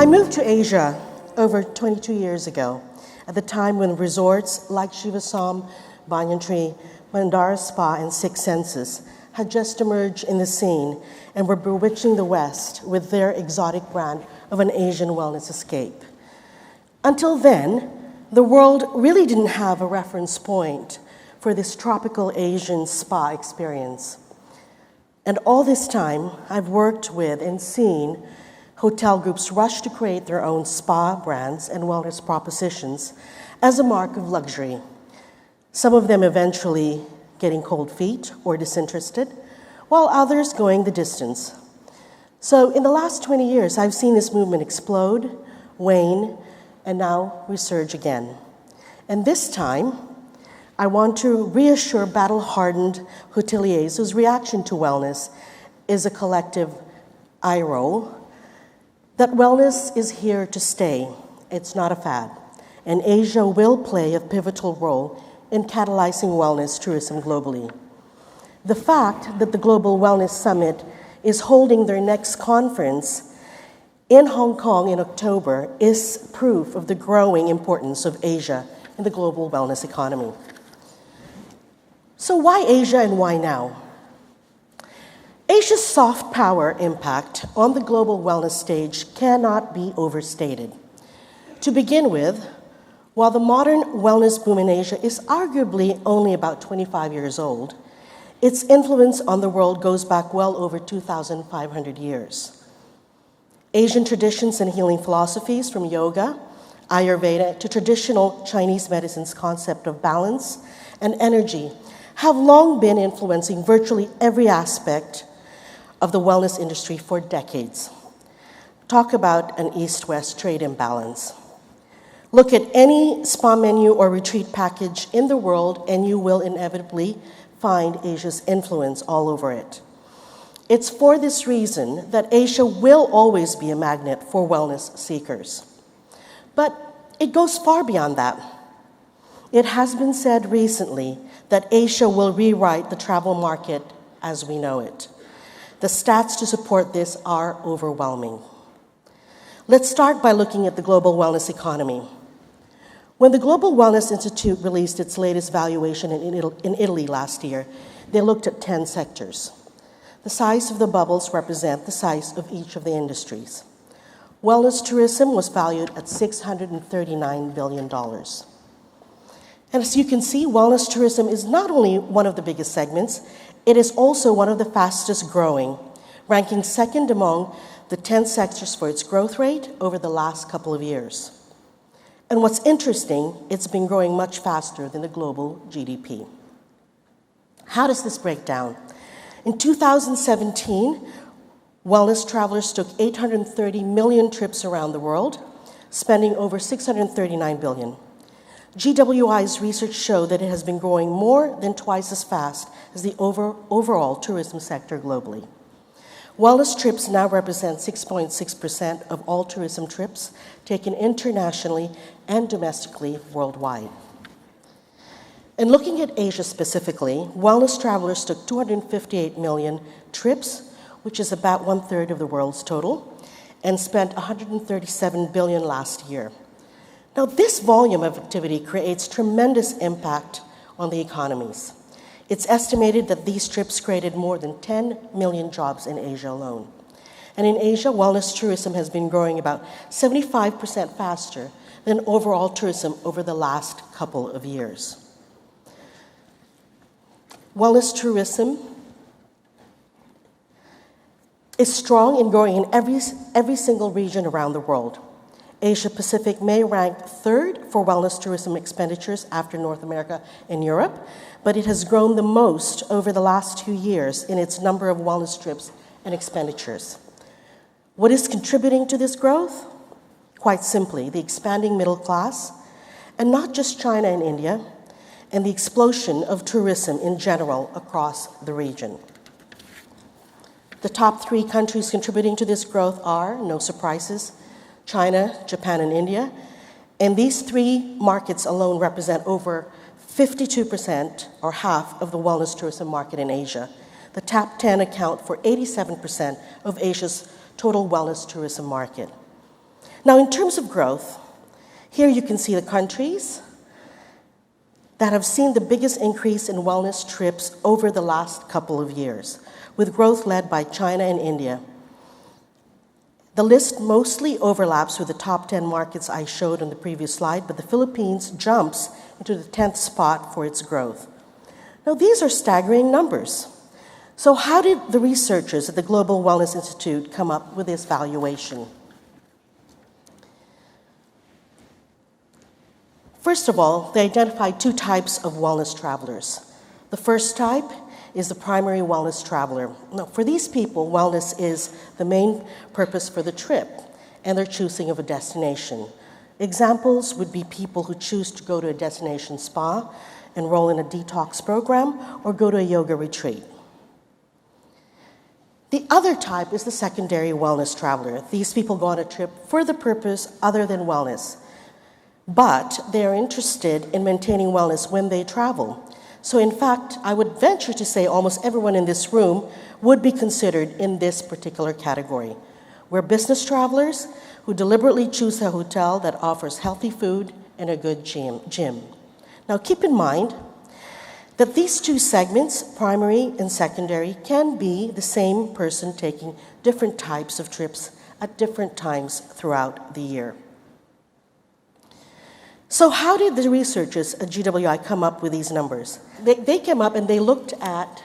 moved to Asia over 22 years ago, at the time when resorts like Shivasam, Banyan Tree, Mandara Spa, and Six Senses had just emerged in the scene and were bewitching the West with their exotic brand of an Asian wellness escape. Until then, the world really didn't have a reference point for this tropical Asian spa experience. And all this time, I've worked with and seen hotel groups rush to create their own spa brands and wellness propositions as a mark of luxury. Some of them eventually getting cold feet or disinterested, while others going the distance. So in the last 20 years, I've seen this movement explode, wane, and now resurge again. And this time, I want to reassure battle-hardened hoteliers whose reaction to wellness is a collective eye roll, that wellness is here to stay. It's not a fad. And Asia will play a pivotal role in catalyzing wellness tourism globally. The fact that the Global Wellness Summit is holding their next conference in Hong Kong in October is proof of the growing importance of Asia in the global wellness economy. So why Asia and why now? Asia's soft power impact on the global wellness stage cannot be overstated. To begin with, while the modern wellness boom in Asia is arguably only about 25 years old, its influence on the world goes back well over 2,500 years. Asian traditions and healing philosophies, from yoga, Ayurveda, to traditional Chinese medicine's concept of balance and energy, have long been influencing virtually every aspect of the wellness industry for decades. Talk about an East-West trade imbalance. Look at any spa menu or retreat package in the world, and you will inevitably find Asia's influence all over it. It's for this reason that Asia will always be a magnet for wellness seekers. But it goes far beyond that. It has been said recently that Asia will rewrite the travel market as we know it. The stats to support this are overwhelming. Let's start by looking at the global wellness economy. When the Global Wellness Institute released its latest valuation in Italy last year, they looked at 10 sectors. The size of the bubbles represent the size of each of the industries. Wellness tourism was valued at $639 billion. And as you can see, wellness tourism is not only one of the biggest segments, it is also one of the fastest growing, ranking second among the 10 sectors for its growth rate over the last couple of years. And what's interesting, it's been growing much faster than the global GDP. How does this break down? In 2017, wellness travelers took 830 million trips around the world, spending over $639 billion. GWI's research showed that it has been growing more than twice as fast as the overall tourism sector globally. Wellness trips now represent 6.6% of all tourism trips taken internationally and domestically worldwide. And looking at Asia specifically, wellness travelers took 258 million trips, which is about 1/3 of the world's total, and spent $137 billion last year. Now, this volume of activity creates tremendous impact on the economies. It's estimated that these trips created more than 10 million jobs in Asia alone. And in Asia, wellness tourism has been growing about 75% faster than overall tourism over the last couple of years. Wellness tourism is strong and growing in every single region around the world. Asia Pacific may rank third for wellness tourism expenditures after North America and Europe, but it has grown the most over the last 2 years in its number of wellness trips and expenditures. What is contributing to this growth? Quite simply, the expanding middle class, and not just China and India, and the explosion of tourism in general across the region. The top 3 countries contributing to this growth are, no surprises, China, Japan, and India. And these 3 markets alone represent over 52%, or half, of the wellness tourism market in Asia. The top 10 account for 87% of Asia's total wellness tourism market. Now, in terms of growth, here you can see the countries that have seen the biggest increase in wellness trips over the last couple of years, with growth led by China and India. The list mostly overlaps with the top 10 markets I showed on the previous slide, but the Philippines jumps into the 10th spot for its growth. Now, these are staggering numbers. So how did the researchers at the Global Wellness Institute come up with this valuation? First of all, they identified two types of wellness travelers. The first type is the primary wellness traveler. Now, for these people, wellness is the main purpose for the trip and their choosing of a destination. Examples would be people who choose to go to a destination spa, enroll in a detox program, or go to a yoga retreat. The other type is the secondary wellness traveler. These people go on a trip for the purpose other than wellness, but they are interested in maintaining wellness when they travel. So in fact, I would venture to say almost everyone in this room would be considered in this particular category. We're business travelers who deliberately choose a hotel that offers healthy food and a good gym. Now keep in mind that these two segments, primary and secondary, can be the same person taking different types of trips at different times throughout the year. So how did the researchers at GWI come up with these numbers? They came up and they looked at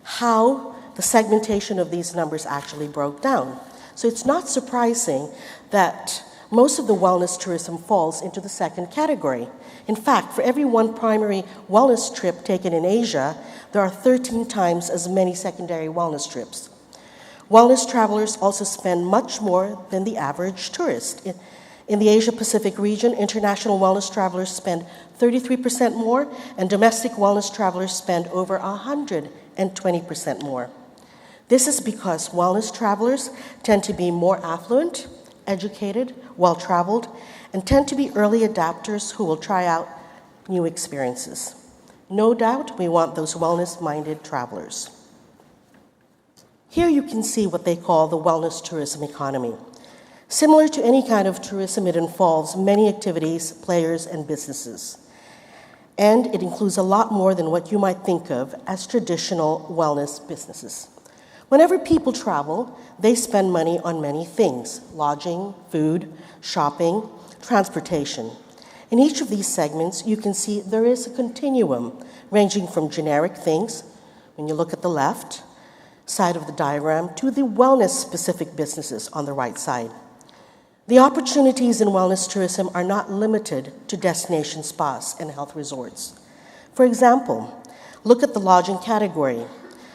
how the segmentation of these numbers actually broke down. So it's not surprising that most of the wellness tourism falls into the second category. In fact, for every one primary wellness trip taken in Asia, there are 13 times as many secondary wellness trips. Wellness travelers also spend much more than the average tourist. In the Asia-Pacific region, international wellness travelers spend 33% more, and domestic wellness travelers spend over 120% more. This is because wellness travelers tend to be more affluent, educated, well-traveled, and tend to be early adapters who will try out new experiences. No doubt, we want those wellness-minded travelers. Here you can see what they call the wellness tourism economy. Similar to any kind of tourism, it involves many activities, players, and businesses. And it includes a lot more than what you might think of as traditional wellness businesses. Whenever people travel, they spend money on many things: lodging, food, shopping, transportation. In each of these segments, you can see there is a continuum ranging from generic things, when you look at the left side of the diagram, to the wellness-specific businesses on the right side. The opportunities in wellness tourism are not limited to destination spas and health resorts. For example, look at the lodging category.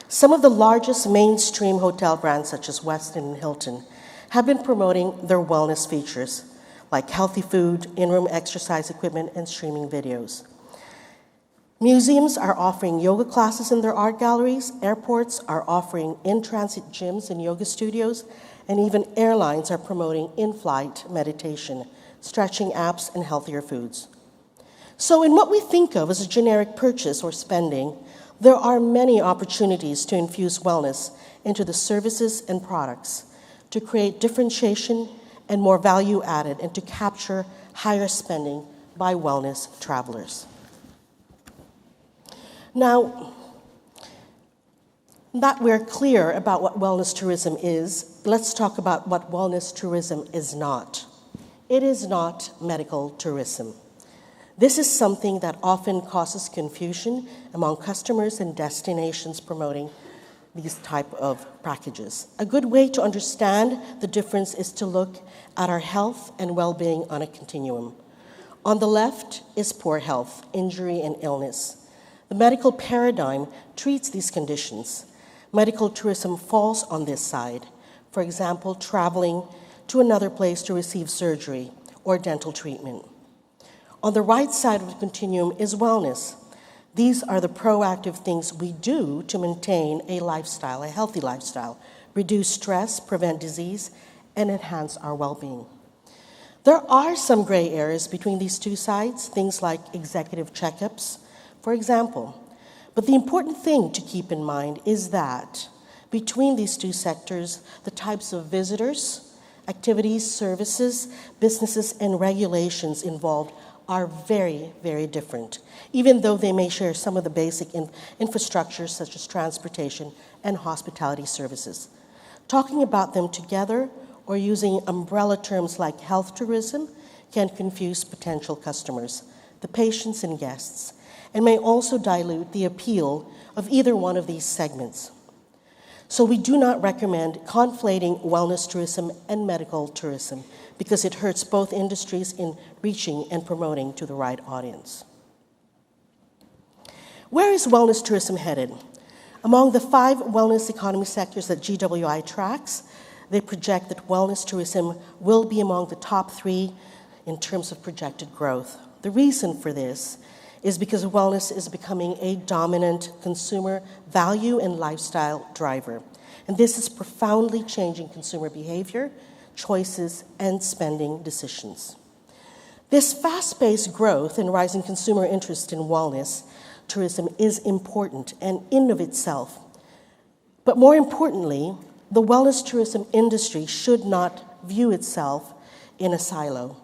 Some of the largest mainstream hotel brands, such as Westin and Hilton, have been promoting their wellness features, like healthy food, in-room exercise equipment, and streaming videos. Museums are offering yoga classes in their art galleries, airports are offering in-transit gyms and yoga studios, and even airlines are promoting in-flight meditation, stretching apps, and healthier foods. So in what we think of as a generic purchase or spending, there are many opportunities to infuse wellness into the services and products, to create differentiation and more value added, and to capture higher spending by wellness travelers. Now, that we're clear about what wellness tourism is, let's talk about what wellness tourism is not. It is not medical tourism. This is something that often causes confusion among customers and destinations promoting these type of packages. A good way to understand the difference is to look at our health and well-being on a continuum. On the left is poor health, injury, and illness. The medical paradigm treats these conditions. Medical tourism falls on this side. For example, traveling to another place to receive surgery or dental treatment. On the right side of the continuum is wellness. These are the proactive things we do to maintain a lifestyle, a healthy lifestyle, reduce stress, prevent disease, and enhance our well-being. There are some gray areas between these two sides, things like executive checkups, for example. But the important thing to keep in mind is that between these two sectors, the types of visitors Activities, services, businesses, and regulations involved are very, very different, even though they may share some of the basic infrastructures such as transportation and hospitality services. Talking about them together or using umbrella terms like health tourism can confuse potential customers, the patients and guests, and may also dilute the appeal of either one of these segments. So we do not recommend conflating wellness tourism and medical tourism because it hurts both industries in reaching and promoting to the right audience. Where is wellness tourism headed? Among the 5 wellness economy sectors that GWI tracks, they project that wellness tourism will be among the top 3 in terms of projected growth. The reason for this is because wellness is becoming a dominant consumer value and lifestyle driver. And this is profoundly changing consumer behavior, choices, and spending decisions. This fast-paced growth and rising consumer interest in wellness tourism is important and in of itself. But more importantly, the wellness tourism industry should not view itself in a silo,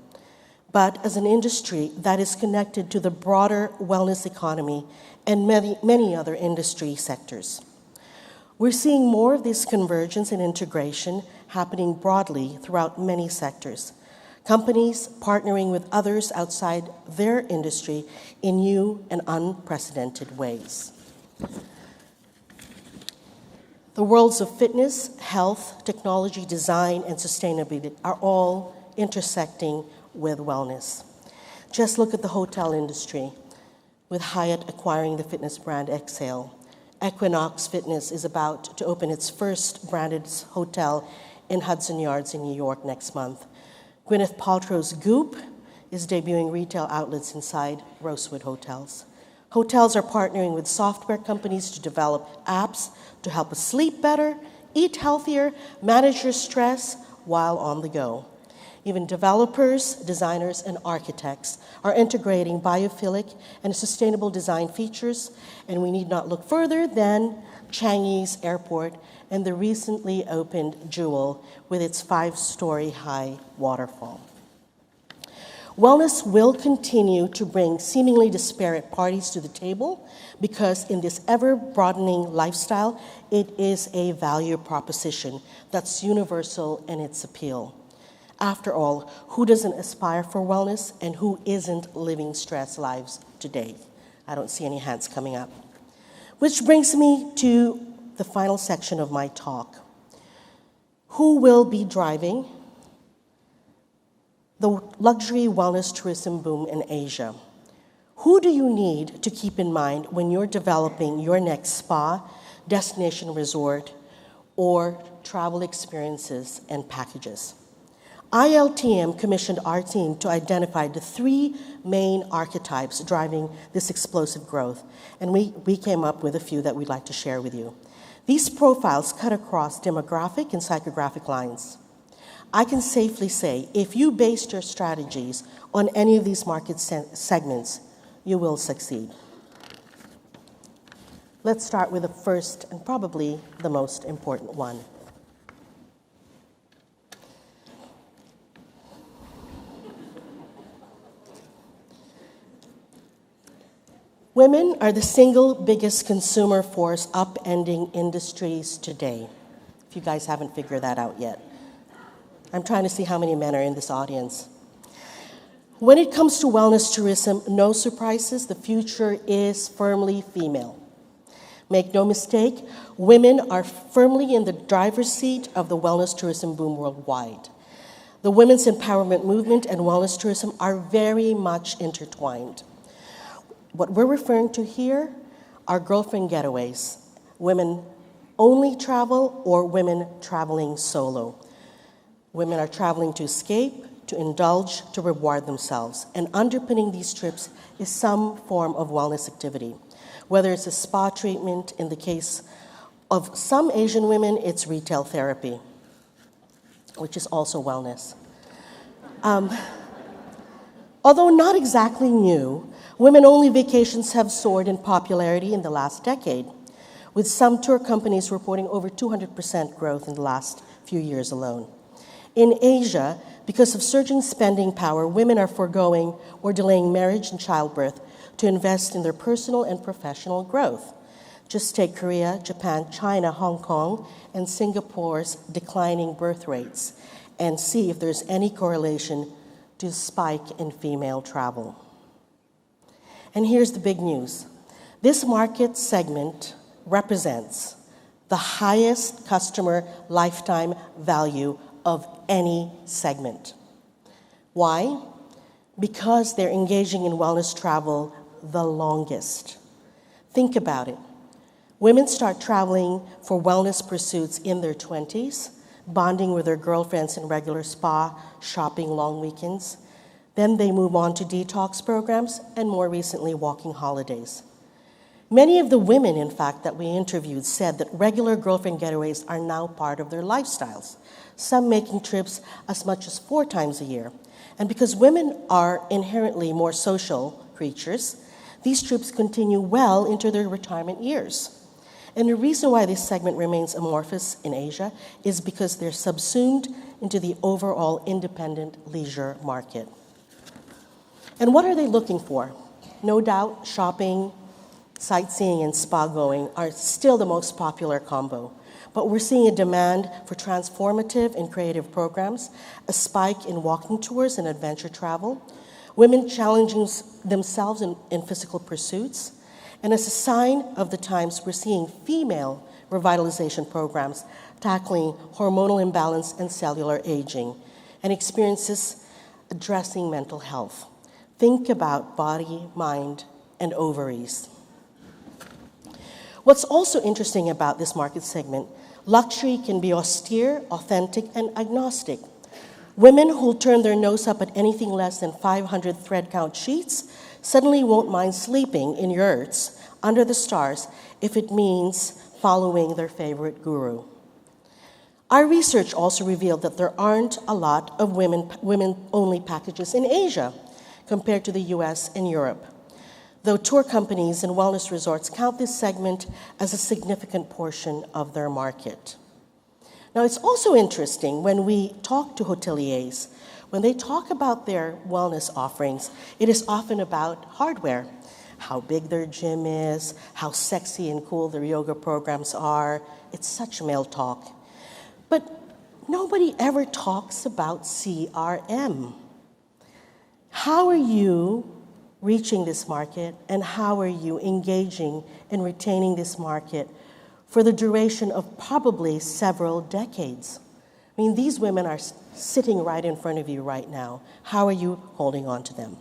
but as an industry that is connected to the broader wellness economy and many other industry sectors. We're seeing more of this convergence and integration happening broadly throughout many sectors. Companies partnering with others outside their industry in new and unprecedented ways. The worlds of fitness, health, technology, design, and sustainability are all intersecting with wellness. Just look at the hotel industry, with Hyatt acquiring the fitness brand Exhale. Equinox Fitness is about to open its first branded hotel in Hudson Yards in New York next month. Gwyneth Paltrow's Goop is debuting retail outlets inside Rosewood hotels. Hotels are partnering with software companies to develop apps to help us sleep better, eat healthier, manage your stress while on the go. Even developers, designers, and architects are integrating biophilic and sustainable design features, and we need not look further than Changi's Airport and the recently opened Jewel with its 5-story high waterfall. Wellness will continue to bring seemingly disparate parties to the table because in this ever-broadening lifestyle, it is a value proposition that's universal in its appeal. After all, who doesn't aspire for wellness and who isn't living stress lives today? I don't see any hands coming up. Which brings me to the final section of my talk. Who will be driving the luxury wellness tourism boom in Asia? Who do you need to keep in mind when you're developing your next spa, destination resort, or travel experiences and packages? ILTM commissioned our team to identify the 3 main archetypes driving this explosive growth, and we came up with a few that we'd like to share with you. These profiles cut across demographic and psychographic lines. I can safely say, if you based your strategies on any of these market segments, you will succeed. Let's start with the first and probably the most important one. Women are the single biggest consumer force upending industries today, if you guys haven't figured that out yet. I'm trying to see how many men are in this audience. When it comes to wellness tourism, no surprises, the future is firmly female. Make no mistake, women are firmly in the driver's seat of the wellness tourism boom worldwide. The women's empowerment movement and wellness tourism are very much intertwined. What we're referring to here are girlfriend getaways, women only travel or women traveling solo. Women are traveling to escape, to indulge, to reward themselves. And underpinning these trips is some form of wellness activity. Whether it's a spa treatment, in the case of some Asian women, it's retail therapy, which is also wellness. Although not exactly new, women-only vacations have soared in popularity in the last decade, with some tour companies reporting over 200% growth in the last few years alone. In Asia, because of surging spending power, women are foregoing or delaying marriage and childbirth to invest in their personal and professional growth. Just take Korea, Japan, China, Hong Kong, and Singapore's declining birth rates and see if there's any correlation to the spike in female travel. And here's the big news. This market segment represents the highest customer lifetime value of any segment. Why? Because they're engaging in wellness travel the longest. Think about it. Women start traveling for wellness pursuits in their 20s, bonding with their girlfriends in regular spa, shopping long weekends. Then they move on to detox programs and more recently, walking holidays. Many of the women, in fact, that we interviewed said that regular girlfriend getaways are now part of their lifestyles, some making trips as much as 4 times a year. And because women are inherently more social creatures, these trips continue well into their retirement years. And the reason why this segment remains amorphous in Asia is because they're subsumed into the overall independent leisure market. And what are they looking for? No doubt shopping, sightseeing, and spa going are still the most popular combo. But we're seeing a demand for transformative and creative programs, a spike in walking tours and adventure travel, women challenging themselves in physical pursuits, and as a sign of the times, we're seeing female revitalization programs tackling hormonal imbalance and cellular aging, and experiences addressing mental health. Think about body, mind, and ovaries. What's also interesting about this market segment, luxury can be austere, authentic, and agnostic. Women who'll turn their nose up at anything less than 500 thread count sheets suddenly won't mind sleeping in yurts under the stars if it means following their favorite guru. Our research also revealed that there aren't a lot of women-only packages in Asia compared to the US and Europe, though tour companies and wellness resorts count this segment as a significant portion of their market. Now, it's also interesting when we talk to hoteliers, when they talk about their wellness offerings, it is often about hardware, how big their gym is, how sexy and cool their yoga programs are. It's such male talk. But nobody ever talks about CRM. How are you reaching this market, and how are you engaging and retaining this market for the duration of probably several decades? I mean, these women are sitting right in front of you right now. How are you holding on to them?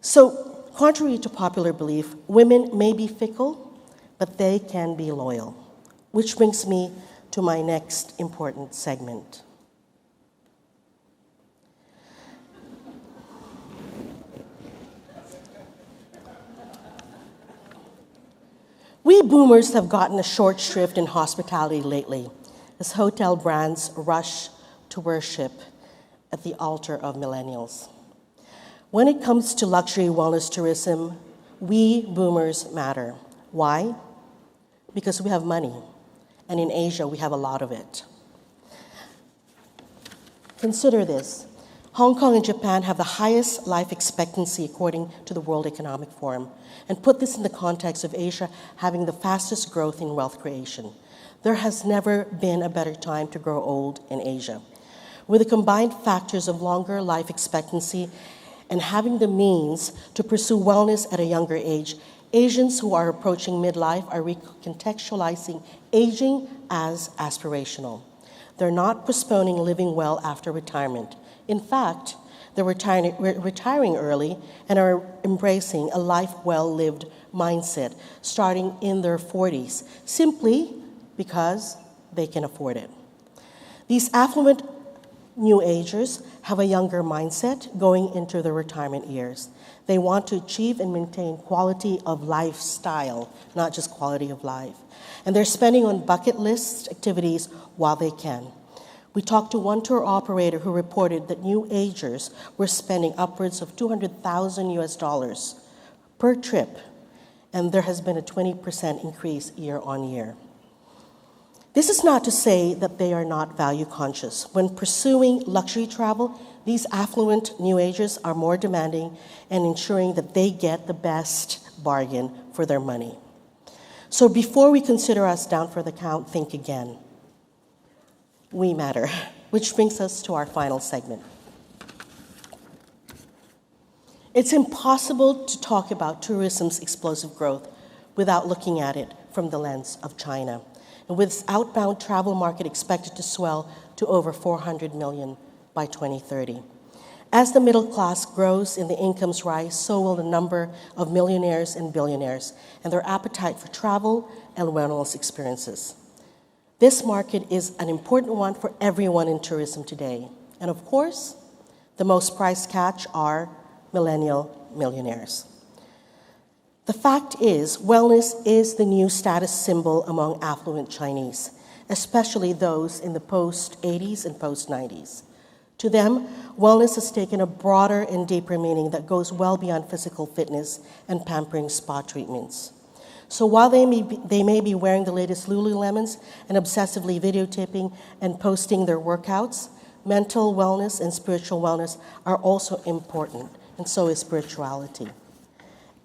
So, contrary to popular belief, women may be fickle, but they can be loyal, which brings me to my next important segment. We boomers have gotten a short shrift in hospitality lately as hotel brands rush to worship at the altar of millennials. When it comes to luxury wellness tourism, we boomers matter. Why? Because we have money, and in Asia we have a lot of it. Consider this. Hong Kong and Japan have the highest life expectancy according to the World Economic Forum. And put this in the context of Asia having the fastest growth in wealth creation. There has never been a better time to grow old in Asia. With the combined factors of longer life expectancy and having the means to pursue wellness at a younger age, Asians who are approaching midlife are recontextualizing aging as aspirational. They're not postponing living well after retirement. In fact, they're retiring early and are embracing a life well-lived mindset, starting in their 40s, simply because they can afford it. These affluent New Agers have a younger mindset going into their retirement years. They want to achieve and maintain quality of lifestyle, not just quality of life. And they're spending on bucket list activities while they can. We talked to one tour operator who reported that New Agers were spending upwards of $200,000 per trip, and there has been a 20% increase year on year. This is not to say that they are not value conscious. When pursuing luxury travel, these affluent New Agers are more demanding and ensuring that they get the best bargain for their money. So before we consider us down for the count, think again. We matter, which brings us to our final segment. It's impossible to talk about tourism's explosive growth without looking at it from the lens of China, and with its outbound travel market expected to swell to over 400 million by 2030. As the middle class grows and the incomes rise, so will the number of millionaires and billionaires and their appetite for travel and wellness experiences. This market is an important one for everyone in tourism today. And of course, the most price catch are millennial millionaires. The fact is, wellness is the new status symbol among affluent Chinese, especially those in the post-80s and post-90s. To them, wellness has taken a broader and deeper meaning that goes well beyond physical fitness and pampering spa treatments. So while they may be wearing the latest Lululemons and obsessively videotaping and posting their workouts, mental wellness and spiritual wellness are also important, and so is spirituality.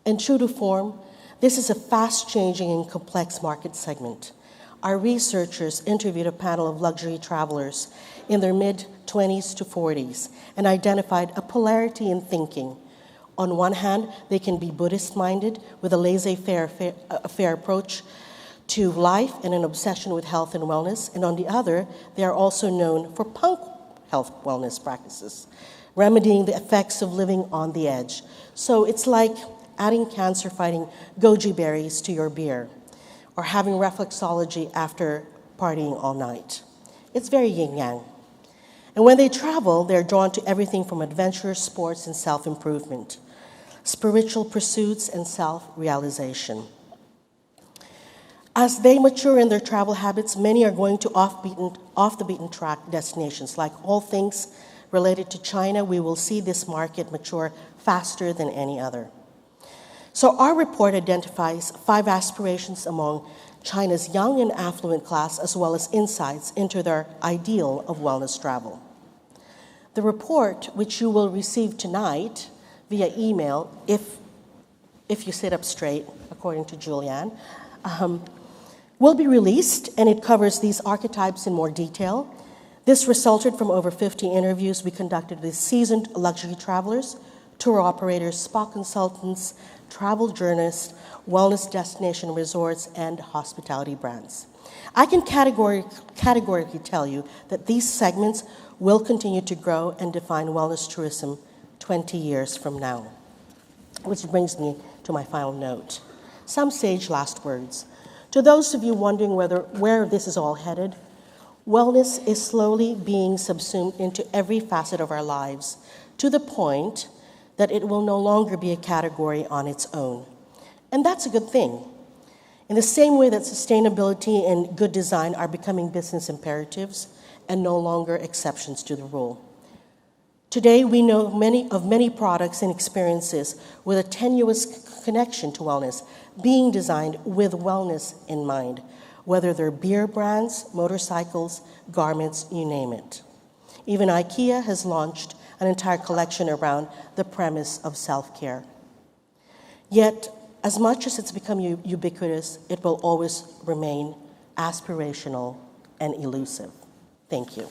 And true to form, this is a fast-changing and complex market segment. Our researchers interviewed a panel of luxury travelers in their mid-20s to 40s and identified a polarity in thinking. On one hand, they can be Buddhist-minded with a laissez-faire approach to life and an obsession with health and wellness, and on the other, they are also known for punk health wellness practices, remedying the effects of living on the edge. So it's like adding cancer-fighting goji berries to your beer, or having reflexology after partying all night. It's very yin-yang. And when they travel, they're drawn to everything from adventure, sports, and self-improvement, spiritual pursuits, and self-realization. As they mature in their travel habits, many are going to off-the-beaten-track destinations. Like all things related to China, we will see this market mature faster than any other. So our report identifies 5 aspirations among China's young and affluent class, as well as insights into their ideal of wellness travel. The report, which you will receive tonight via email, if you sit up straight, according to Julianne, will be released, and it covers these archetypes in more detail. This resulted from over 50 interviews we conducted with seasoned luxury travelers, tour operators, spa consultants, travel journalists, wellness destination resorts, and hospitality brands. I can categorically tell you that these segments will continue to grow and define wellness tourism 20 years from now. Which brings me to my final note. Some sage last words. To those of you wondering where this is all headed, wellness is slowly being subsumed into every facet of our lives, to the point that it will no longer be a category on its own. And that's a good thing. In the same way that sustainability and good design are becoming business imperatives and no longer exceptions to the rule. Today, we know many products and experiences with a tenuous connection to wellness being designed with wellness in mind, whether they're beer brands, motorcycles, garments, you name it. Even IKEA has launched an entire collection around the premise of self-care. Yet, as much as it's become ubiquitous, it will always remain aspirational and elusive. Thank you.